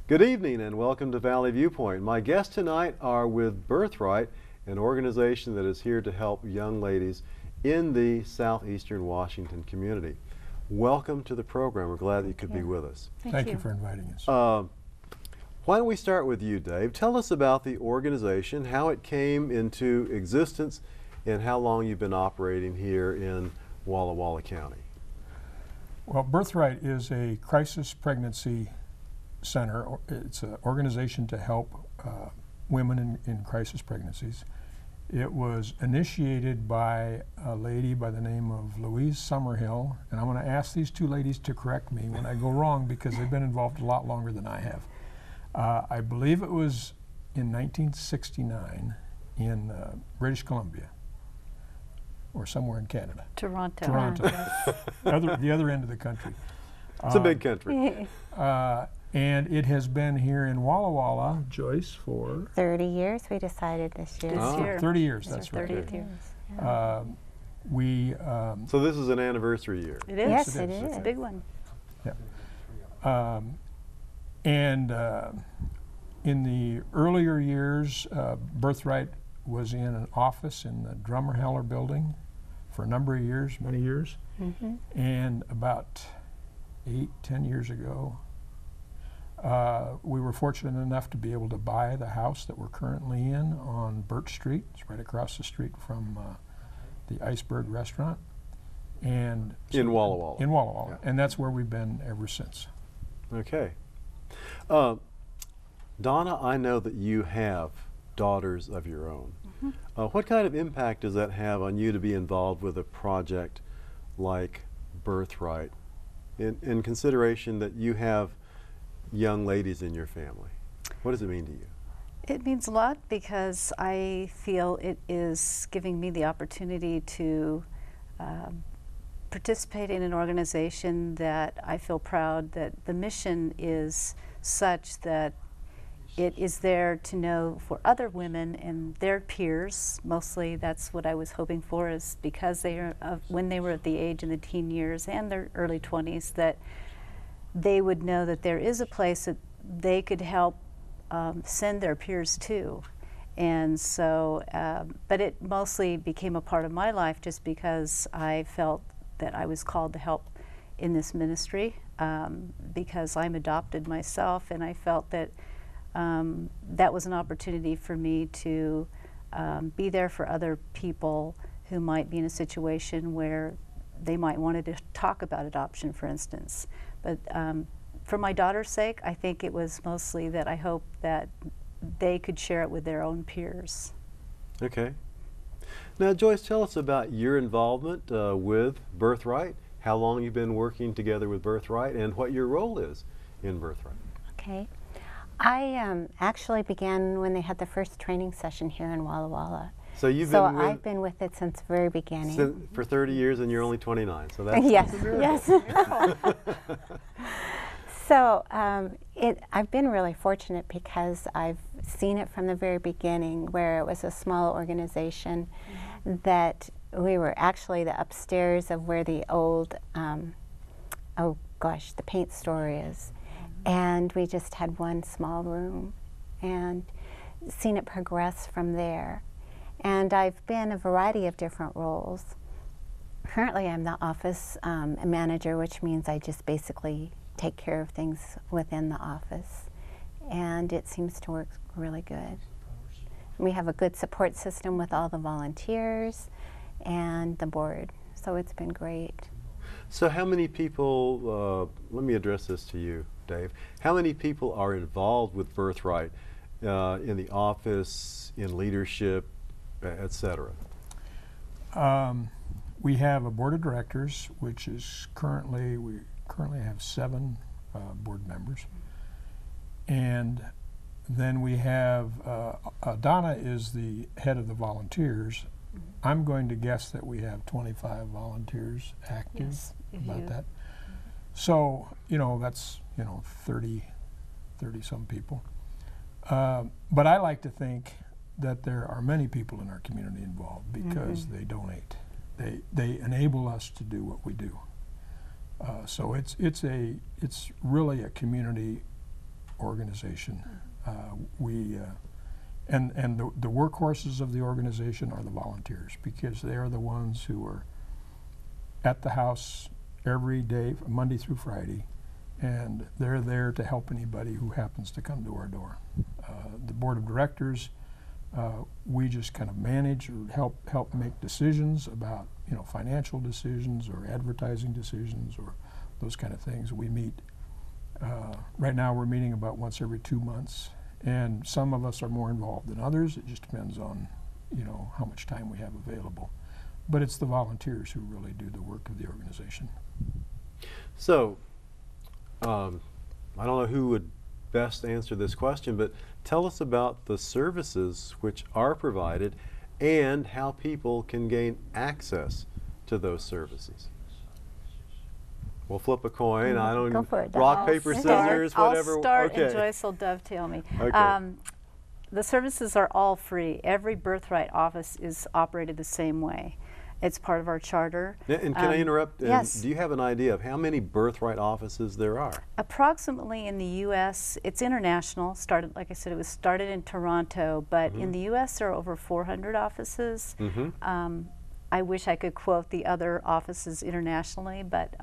Good evening and welcome to Valley Viewpoint. My guests tonight are with Birthright, an organization that is here to help young ladies in the southeastern Washington community. Welcome to the program. We're glad that you could be with us. Thank you for inviting us. Why don't we start with you, Dave? Tell us about the organization, how it came into existence, and how long you've been operating here in Walla County. Well, Birthright is a crisis pregnancy center. It's an organization to help women in crisis pregnancies. It was initiated by a lady by the name of Louise Summerhill, and I'm going to ask these two ladies to correct me when I go wrong because they've been involved a lot longer than I have. I believe it was in 1969 in British Columbia, or somewhere in Canada. Toronto. The other end of the country. It's a big country. And it has been here in Walla, Joyce, for 30 years. We decided this year. This year. 30 years. That's right. 30 years. Yeah. So this is an anniversary year. It is. Yes, it it is. is. It's a big one. Yeah. In the earlier years, Birthright was in an office in the Drummer-Heller building for a number of years, many years. Mm-hmm. And about 8-10 years ago, we were fortunate enough to be able to buy the house that we're currently in on Birch Street. It's right across the street from the Iceberg restaurant. And so In Walla. In Walla. Yeah. And that's where we've been ever since. Okay. Donna, I know that you have daughters of your own. Mm-hmm. What kind of impact does that have on you to be involved with a project like Birthright in consideration that you have young ladies in your family? What does it mean to you? It means a lot because I feel it is giving me the opportunity to participate in an organization that I feel proud that the mission is such that it is there to know for other women and their peers. Mostly that's what I was hoping for, is because they are when they were at the age in the teen years and their early 20s, that they would know that there is a place that they could help send their peers to. And so, but it mostly became a part of my life just because I felt that I was called to help in this ministry, because I'm adopted myself, and I felt that that was an opportunity for me to be there for other people who might be in a situation where they might want to talk about adoption, for instance. But for my daughter's sake, I think it was mostly that I hope that they could share it with their own peers. Okay. Now, Joyce, tell us about your involvement with Birthright, how long you've been working together with Birthright, and what your role is in Birthright. Okay. I actually began when they had the first training session here in Walla. So I've been with it since the very beginning. For 30 years, and you're only 29. So that's yes, that's a miracle. yes. So I've been really fortunate because I've seen it from the very beginning, where it was a small organization that we were actually the upstairs of where the old, oh gosh, the paint store is. And we just had one small room, and seen it progress from there. And I've been a variety of different roles. Currently I'm the office manager, which means I just basically take care of things within the office. And it seems to work really good. We have a good support system with all the volunteers and the board, so it's been great. So how many people, let me address this to you, Dave. How many people are involved with Birthright in the office, in leadership, etc.? We have a board of directors, which is we currently have 7 board members. And then we have, Donna is the head of the volunteers. I'm going to guess that we have 25 volunteers active. Yes, about that. So, that's, 30 some people. But I like to think that there are many people in our community involved because they donate. They enable us to do what we do. So it's really a community organization. And the workhorses of the organization are the volunteers, because they are the ones who are at the house every day, Monday through Friday, and they're there to help anybody who happens to come to our door. The board of directors, we just kind of manage or help make decisions about, you know, financial decisions or advertising decisions or those kind of things. We meet, right now we're meeting about once every 2 months, and some of us are more involved than others. It just depends on, you know, how much time we have available. But it's the volunteers who really do the work of the organization. So, I don't know who would best answer this question, but tell us about the services which are provided and how people can gain access to those services. We'll flip a coin. I don't Go for it, rock, I'll paper, start. scissors, whatever. I'll start okay. and Joyce will dovetail me. Okay. The services are all free. Every Birthright office is operated the same way. It's part of our charter. And can I interrupt? Yes. Do you have an idea of how many Birthright offices there are? Approximately in the U.S., it's international. Started, like I said, it was started in Toronto, but in the U.S. there are over 400 offices. I wish I could quote the other offices internationally, but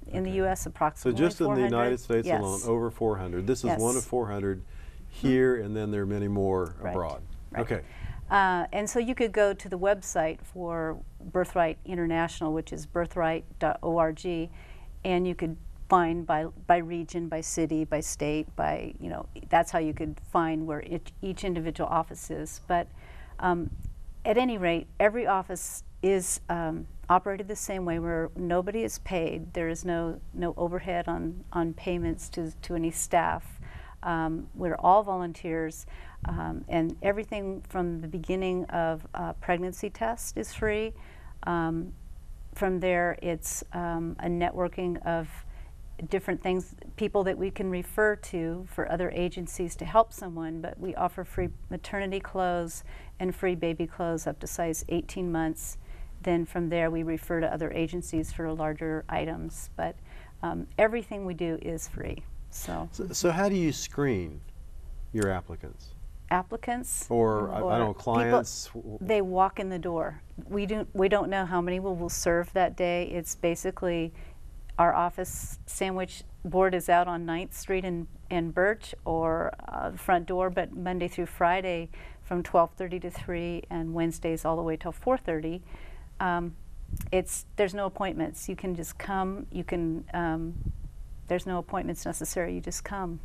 in the U.S. So approximately just 400. in the United States Yes. alone, over 400. This is Yes. one of 400 here, and then there are many more Right. abroad. Right. Okay. And so you could go to the website for Birthright International, which is birthright.org, and you could find by region, by city, by state, by, you know, that's how you could find where each individual office is. But at any rate, every office is operated the same way, where nobody is paid. There is no overhead on payments to any staff. We're all volunteers, and everything from the beginning of pregnancy test is free. From there, it's a networking of different things, people that we can refer to for other agencies to help someone, but we offer free maternity clothes and free baby clothes up to size 18 months. Then from there, we refer to other agencies for larger items, but everything we do is free. So how do you screen your applicants? Applicants Or I don't know, clients? people, they walk in the door. We don't know how many we'll serve that day. It's basically our office sandwich board is out on 9th Street in Birch, or the front door, but Monday through Friday from 12:30 to 3, and Wednesdays all the way till 4:30. There's no appointments. You can just come. You can. There's no appointments necessary. You just come.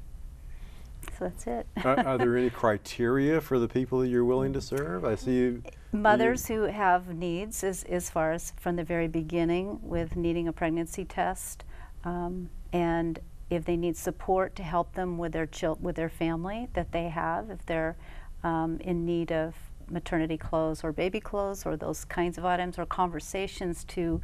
So that's it. Are there any criteria for the people that you're willing to serve? I see you. Mothers who have needs, as far as from the very beginning, with needing a pregnancy test, and if they need support to help them with their family that they have, if they're in need of maternity clothes or baby clothes or those kinds of items, or conversations to.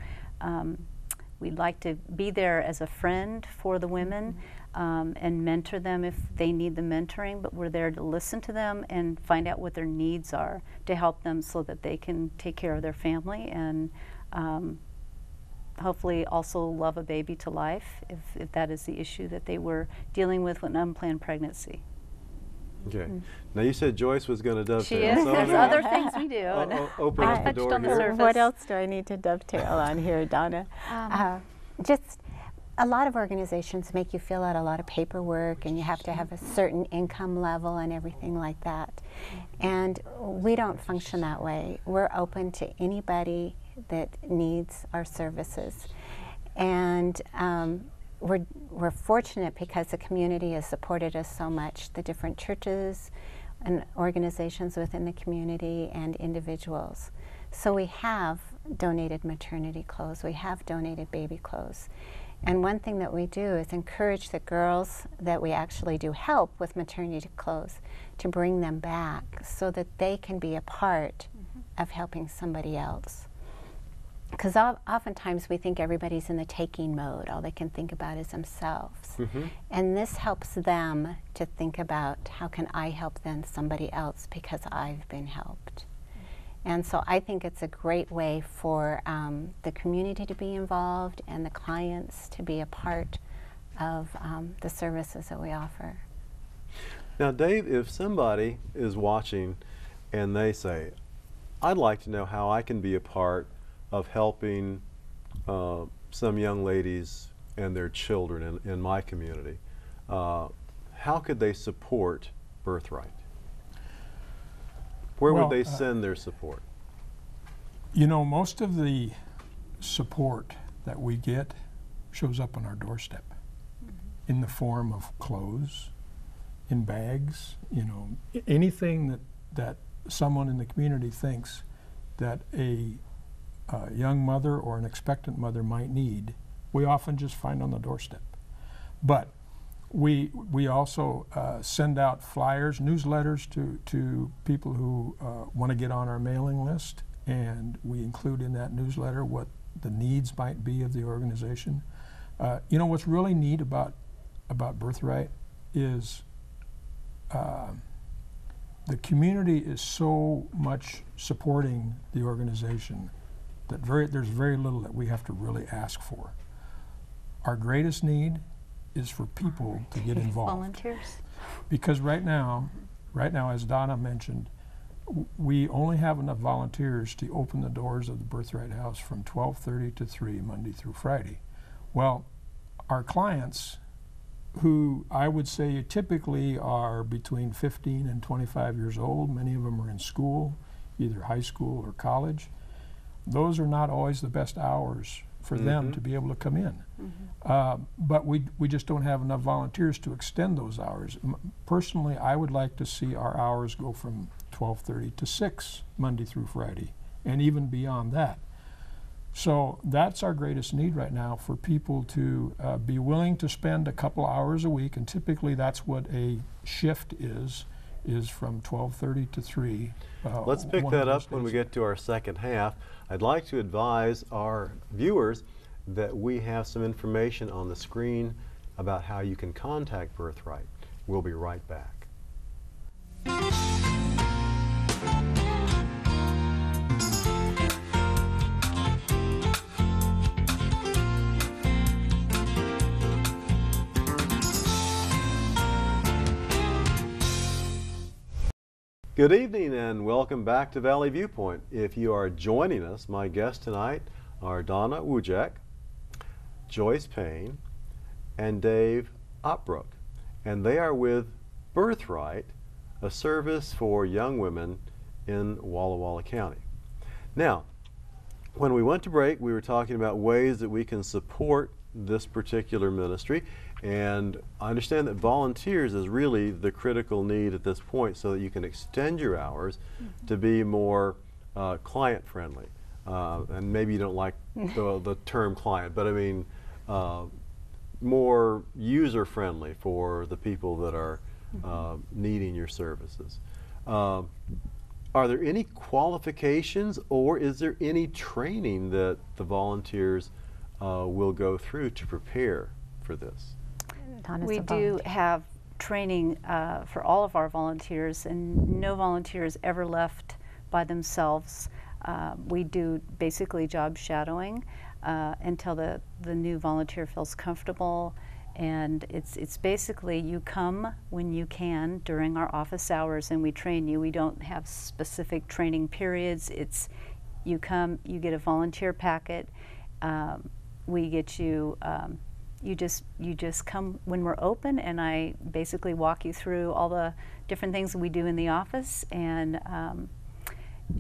We'd like to be there as a friend for the women and mentor them if they need the mentoring, but we're there to listen to them and find out what their needs are to help them so that they can take care of their family and hopefully also love a baby to life if that is the issue that they were dealing with unplanned pregnancy. Okay. Now you said Joyce was going to dovetail. She is. So There's other things we do. Open up the door here. What else do I need to dovetail on here, Donna? Just a lot of organizations make you fill out a lot of paperwork, and you have to have a certain income level and everything like that. And we don't function that way. We're open to anybody that needs our services. And we're fortunate because the community has supported us so much, the different churches and organizations within the community and individuals. So we have donated maternity clothes, we have donated baby clothes. And one thing that we do is encourage the girls that we actually do help with maternity clothes to bring them back so that they can be a part of helping somebody else. Because oftentimes we think everybody's in the taking mode. All they can think about is themselves. And this helps them to think about, how can I help then somebody else because I've been helped. And so I think it's a great way for the community to be involved and the clients to be a part of the services that we offer. Now, Dave, if somebody is watching and they say, I'd like to know how I can be a part of helping some young ladies and their children in my community, how could they support Birthright? Where would they send their support? You know, most of the support that we get shows up on our doorstep in the form of clothes, in bags, you know, anything that someone in the community thinks that a young mother or an expectant mother might need, we often just find on the doorstep. But we also send out flyers, newsletters to people who want to get on our mailing list, and we include in that newsletter what the needs might be of the organization. You know, what's really neat about Birthright is the community is so much supporting the organization that there's very little that we have to really ask for. Our greatest need is for people to get involved. Volunteers. Because right now, as Donna mentioned, we only have enough volunteers to open the doors of the Birthright House from 12:30 to 3, Monday through Friday. Well, our clients, who I would say typically are between 15 and 25 years old, many of them are in school, either high school or college, those are not always the best hours for them to be able to come in. But we just don't have enough volunteers to extend those hours. Personally, I would like to see our hours go from 12:30 to 6, Monday through Friday, and even beyond that. So that's our greatest need right now, for people to be willing to spend a couple hours a week, and typically that's what a shift is from 12:30 to 3. Let's pick that up when we get to our second half. I'd like to advise our viewers that we have some information on the screen about how you can contact Birthright. We'll be right back. Good evening and welcome back to Valley Viewpoint. If you are joining us, my guests tonight are Donna Wujek, Joyce Payne, and Dave Opbrook. And they are with Birthright, a service for young women in Walla Walla County. Now, when we went to break, we were talking about ways that we can support this particular ministry. And I understand that volunteers is really the critical need at this point, so that you can extend your hours to be more client friendly. And maybe you don't like the term client, but I mean more user friendly for the people that are needing your services. Are there any qualifications, or is there any training that the volunteers will go through to prepare for this? We do have training for all of our volunteers, and no volunteers ever left by themselves. We do basically job shadowing until the new volunteer feels comfortable, and it's basically you come when you can during our office hours and we train you. We don't have specific training periods. It's you come, you get a volunteer packet, we get you you just come when we're open, and I basically walk you through all the different things that we do in the office, and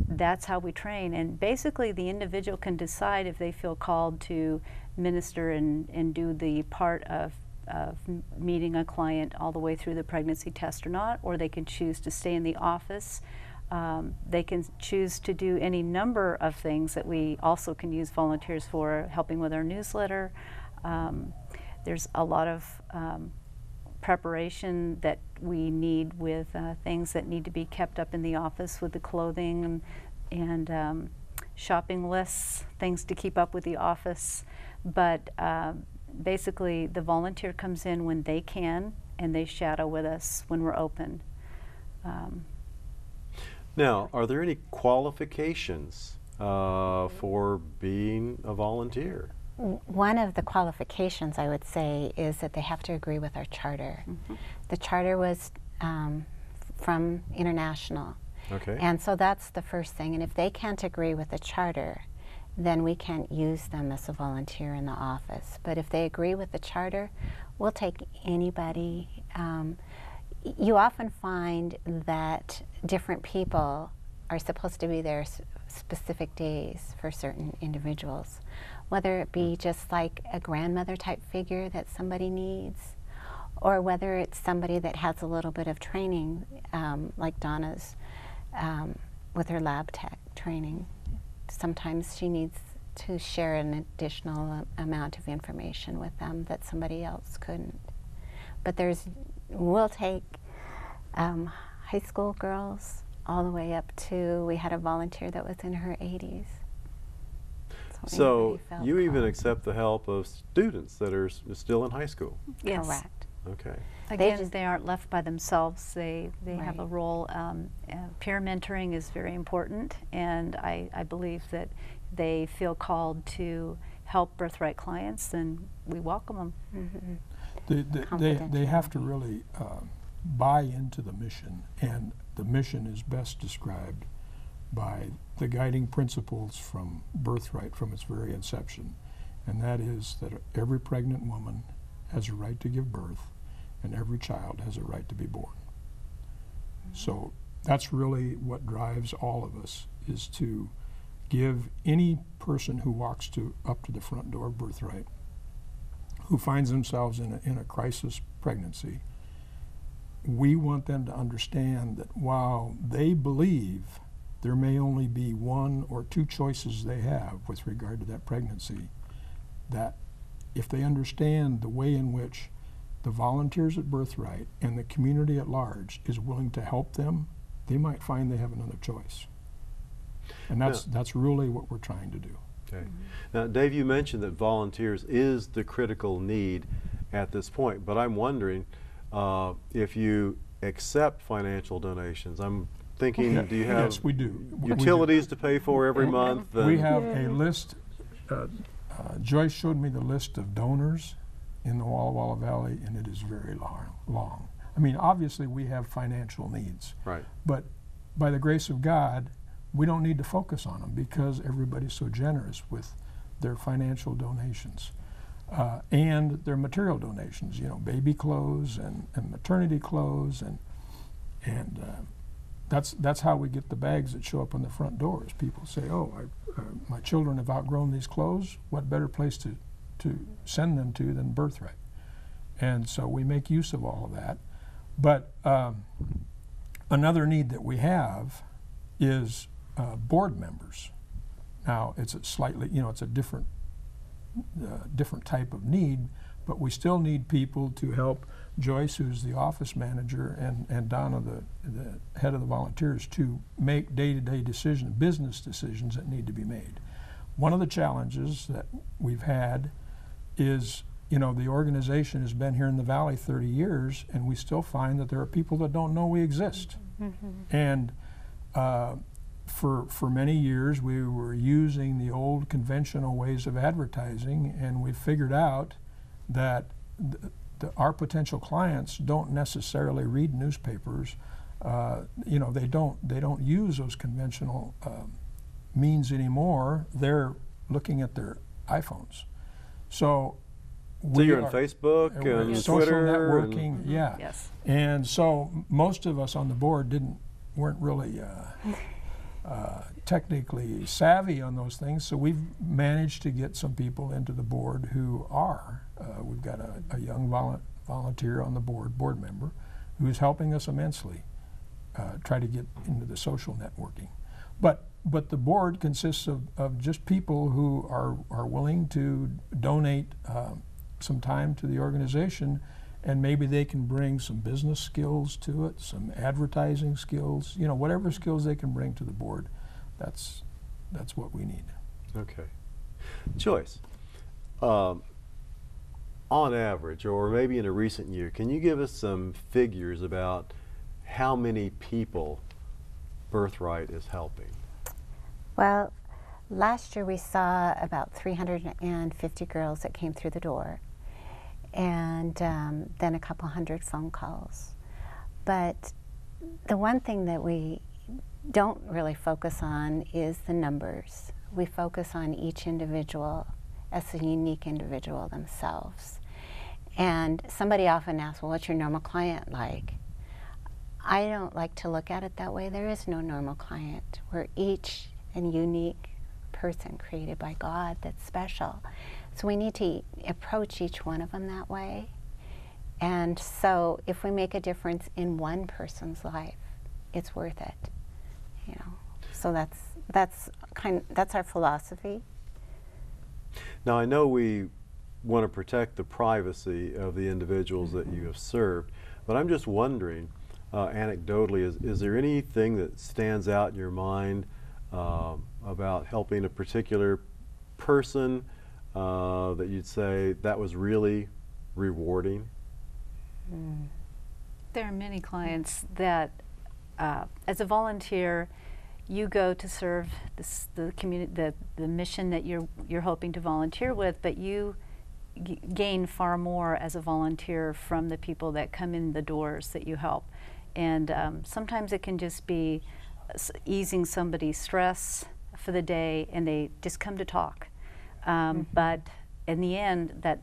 that's how we train. And basically the individual can decide if they feel called to minister and do the part of meeting a client all the way through the pregnancy test or not, or they can choose to stay in the office. They can choose to do any number of things that we also can use volunteers for, helping with our newsletter. There's a lot of preparation that we need with things that need to be kept up in the office with the clothing and shopping lists, things to keep up with the office. But basically the volunteer comes in when they can, and they shadow with us when we're open. Now, are there any qualifications for being a volunteer? One of the qualifications, I would say, is that they have to agree with our charter. The charter was from International. Okay. And so that's the first thing. And if they can't agree with the charter, then we can't use them as a volunteer in the office. But if they agree with the charter, we'll take anybody. You often find that different people are supposed to be there specific days for certain individuals, whether it be just like a grandmother type figure that somebody needs, or whether it's somebody that has a little bit of training, like Donna's with her lab tech training. Sometimes she needs to share an additional amount of information with them that somebody else couldn't. But we'll take high school girls all the way up to, we had a volunteer that was in her 80s. So you even accept the help of students that are still in high school? Yes. Correct. Okay. Again, they aren't left by themselves. They have a Right. role. Peer mentoring is very important, and I believe that they feel called to help Birthright clients, and we welcome them. They have to really buy into the mission, and the mission is best described by the guiding principles from Birthright from its very inception, and that is that every pregnant woman has a right to give birth, and every child has a right to be born. So that's really what drives all of us, is to give any person who walks up to the front door of Birthright, who finds themselves in a crisis pregnancy, we want them to understand that while they believe there may only be one or two choices they have with regard to that pregnancy, that if they understand the way in which the volunteers at Birthright and the community at large is willing to help them, they might find they have another choice. And that's really what we're trying to do. Okay. Now, Dave, you mentioned that volunteers is the critical need at this point, but I'm wondering if you accept financial donations. I'm thinking, do you have Yes, we do. utilities to pay for every month? We have a list. Joyce showed me the list of donors in the Walla Valley, and it is very long. I mean, obviously we have financial needs, Right. but by the grace of God, we don't need to focus on them because everybody's so generous with their financial donations and their material donations. You know, baby clothes and maternity clothes, and that's how we get the bags that show up on the front doors. People say, "Oh, my children have outgrown these clothes. What better place to send them to than Birthright?" And so we make use of all of that. But another need that we have is board members. Now it's a slightly, it's a different type of need, but we still need people to help Joyce, who's the office manager, and Donna, the head of the volunteers, to make day-to-day decisions, business decisions that need to be made. One of the challenges that we've had is, the organization has been here in the Valley 30 years, and we still find that there are people that don't know we exist. And for many years, we were using the old conventional ways of advertising, and we figured out that our potential clients don't necessarily read newspapers. They don't use those conventional means anymore. They're looking at their iPhones. So you're on Facebook and social Twitter, networking, yeah. Yes. And so most of us on the board weren't really technically savvy on those things. So we've managed to get some people into the board who are. We've got a young volunteer on the board member, who is helping us immensely try to get into the social networking. But the board consists of just people who are willing to donate some time to the organization, and maybe they can bring some business skills to it, some advertising skills, whatever skills they can bring to the board. That's what we need. Okay. Joyce, on average, or maybe in a recent year, can you give us some figures about how many people Birthright is helping? Well, Last year we saw about 350 girls that came through the door, and then a couple hundred phone calls. But the one thing that we don't really focus on is the numbers. We focus on each individual as a unique individual themselves. And somebody often asks, well, what's your normal client like? I don't like to look at it that way. There is no normal client. We're each a unique person created by God that's special. So we need to approach each one of them that way. And so if we make a difference in one person's life, it's worth it. You know, so that's our philosophy. Now, I know we want to protect the privacy of the individuals that you have served, but I'm just wondering, anecdotally, is there anything that stands out in your mind about helping a particular person that you'd say that was really rewarding? There are many clients that, as a volunteer, you go to serve the community, the mission that you're hoping to volunteer with, but you gain far more as a volunteer from the people that come in the doors that you help. And sometimes it can just be easing somebody's stress for the day, and they just come to talk. But in the end, that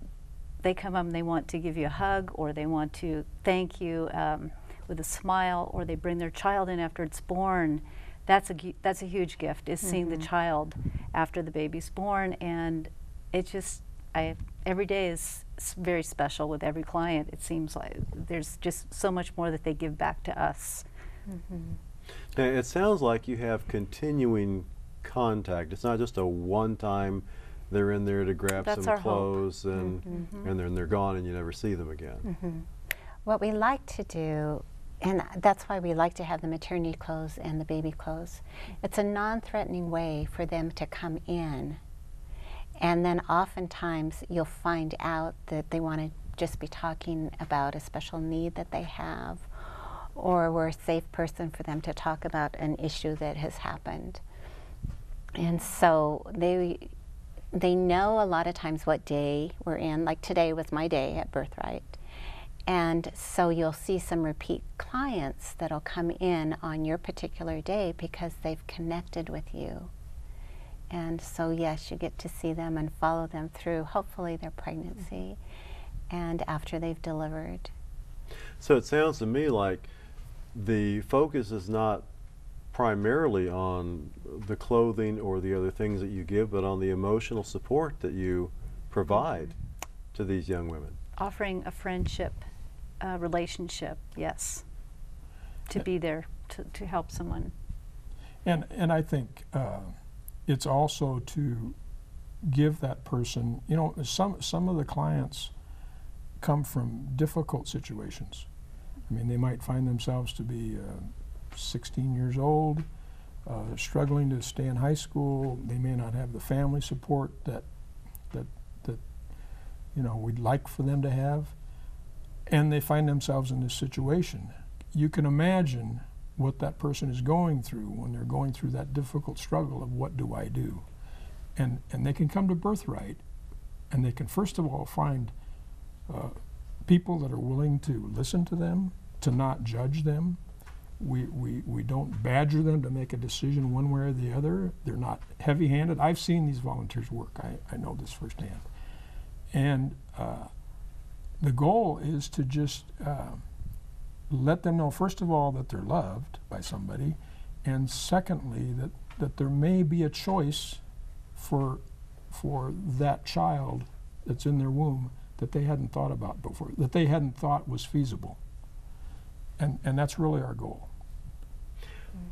they come up and they want to give you a hug, or they want to thank you with a smile, or they bring their child in after it's born. That's a huge gift, is seeing the child after the baby's born. And it just, every day is very special with every client. It seems like there's just so much more that they give back to us. Now, it sounds like you have continuing contact. It's not just a one-time, they're in there to grab some clothes and then they're gone and you never see them again. What we like to do, and that's why we like to have the maternity clothes and the baby clothes, it's a non-threatening way for them to come in. And then oftentimes you'll find out that they want to just be talking about a special need that they have, or we're a safe person for them to talk about an issue that has happened. And so they know a lot of times what day we're in. Like today was my day at Birthright. And so you'll see some repeat clients that'll come in on your particular day because they've connected with you. And so yes, you get to see them and follow them through, hopefully, their pregnancy and after they've delivered. So it sounds to me like the focus is not primarily on the clothing or the other things that you give, but on the emotional support that you provide to these young women. Offering a friendship, relationship, yes, to be there to help someone. And I think it's also to give that person, you know, some of the clients come from difficult situations. I mean, they might find themselves to be 16 years old, struggling to stay in high school. They may not have the family support that you know we'd like for them to have, and they find themselves in this situation. You can imagine what that person is going through when they're going through that difficult struggle of what do I do, and they can come to Birthright, and they can first of all find people that are willing to listen to them, to not judge them. We don't badger them to make a decision one way or the other. They're not heavy-handed. I've seen these volunteers work. I know this firsthand. And the goal is to just let them know, first of all, that they're loved by somebody, and secondly, that there may be a choice for that child that's in their womb that they hadn't thought about before, that they hadn't thought was feasible. And that's really our goal.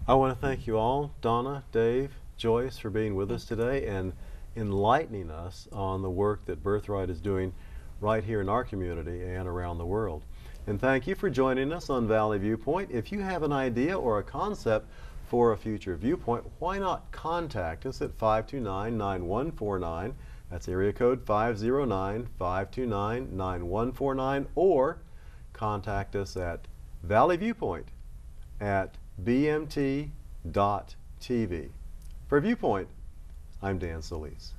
I want to thank you all, Donna, Dave, Joyce, for being with us today and enlightening us on the work that Birthright is doing right here in our community and around the world. And thank you for joining us on Valley Viewpoint. If you have an idea or a concept for a future viewpoint, why not contact us at 529-9149. That's area code 509-529-9149, or contact us at valleyviewpoint@bmt.tv. For Viewpoint, I'm Dan Solis.